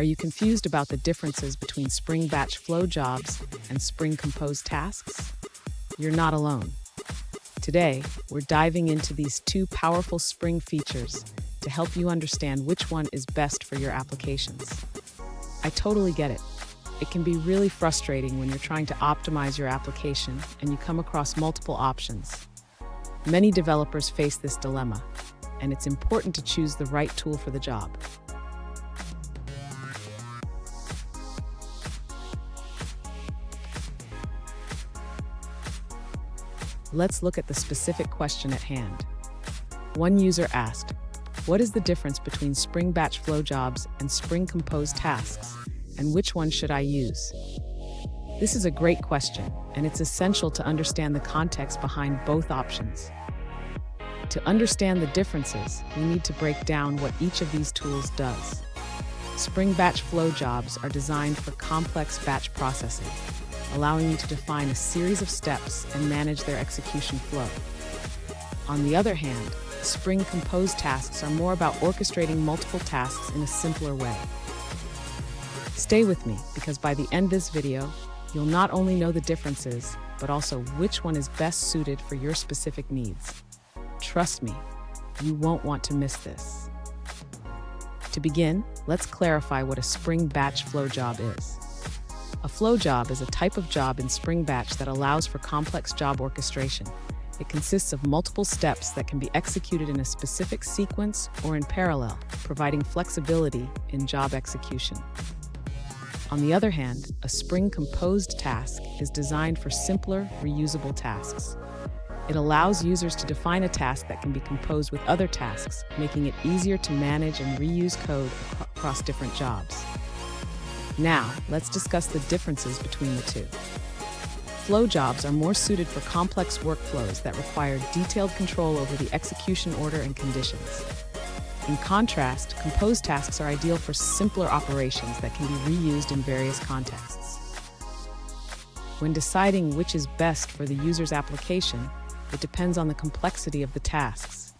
Are you confused about the differences between Spring Batch flow jobs and Spring Compose tasks? You're not alone. Today, we're diving into these two powerful Spring features to help you understand which one is best for your applications. I totally get it. It can be really frustrating when you're trying to optimize your application and you come across multiple options. Many developers face this dilemma, and it's important to choose the right tool for the job. Let's look at the specific question at hand. One user asked, "What is the difference between Spring Batch flow jobs and Spring Compose tasks, and which one should I use?" This is a great question, and it's essential to understand the context behind both options. To understand the differences, we need to break down what each of these tools does. Spring Batch flow jobs are designed for complex batch processing, allowing you to define a series of steps and manage their execution flow. On the other hand, Spring Compose tasks are more about orchestrating multiple tasks in a simpler way. Stay with me, because by the end of this video, you'll not only know the differences, but also which one is best suited for your specific needs. Trust me, you won't want to miss this. To begin, let's clarify what a Spring Batch flow job is. A flow job is a type of job in Spring Batch that allows for complex job orchestration. It consists of multiple steps that can be executed in a specific sequence or in parallel, providing flexibility in job execution. On the other hand, a Spring Composed task is designed for simpler, reusable tasks. It allows users to define a task that can be composed with other tasks, making it easier to manage and reuse code across different jobs. Now, let's discuss the differences between the two. Flow jobs are more suited for complex workflows that require detailed control over the execution order and conditions. In contrast, compose tasks are ideal for simpler operations that can be reused in various contexts. When deciding which is best for the user's application, it depends on the complexity of the tasks.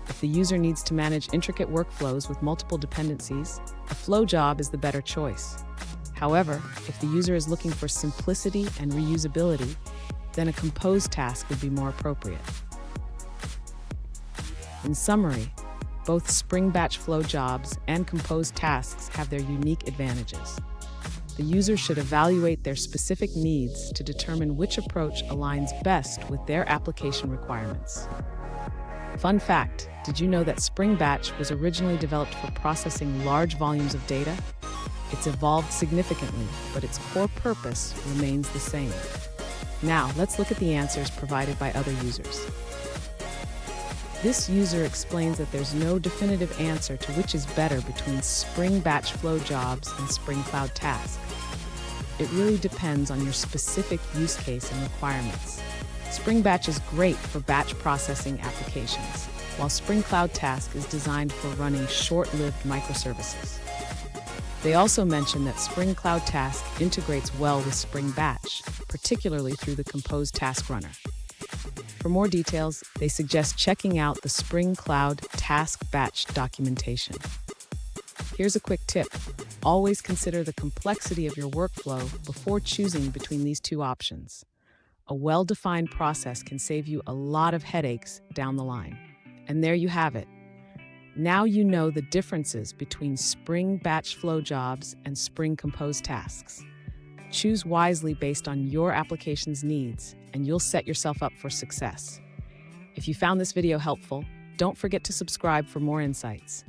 If the user needs to manage intricate workflows with multiple dependencies, a flow job is the better choice. However, if the user is looking for simplicity and reusability, then a compose task would be more appropriate. In summary, both Spring Batch flow jobs and compose tasks have their unique advantages. The user should evaluate their specific needs to determine which approach aligns best with their application requirements. Fun fact, did you know that Spring Batch was originally developed for processing large volumes of data? It's evolved significantly, but its core purpose remains the same. Now, let's look at the answers provided by other users. This user explains that there's no definitive answer to which is better between Spring Batch flow jobs and Spring Cloud tasks. It really depends on your specific use case and requirements. Spring Batch is great for batch processing applications, while Spring Cloud Task is designed for running short-lived microservices. They also mention that Spring Cloud Task integrates well with Spring Batch, particularly through the Compose Task Runner. For more details, they suggest checking out the Spring Cloud Task Batch documentation. Here's a quick tip. Always consider the complexity of your workflow before choosing between these two options. A well-defined process can save you a lot of headaches down the line. And there you have it. Now you know the differences between Spring Batch flow jobs and Spring Compose tasks. Choose wisely based on your application's needs, and you'll set yourself up for success. If you found this video helpful, don't forget to subscribe for more insights.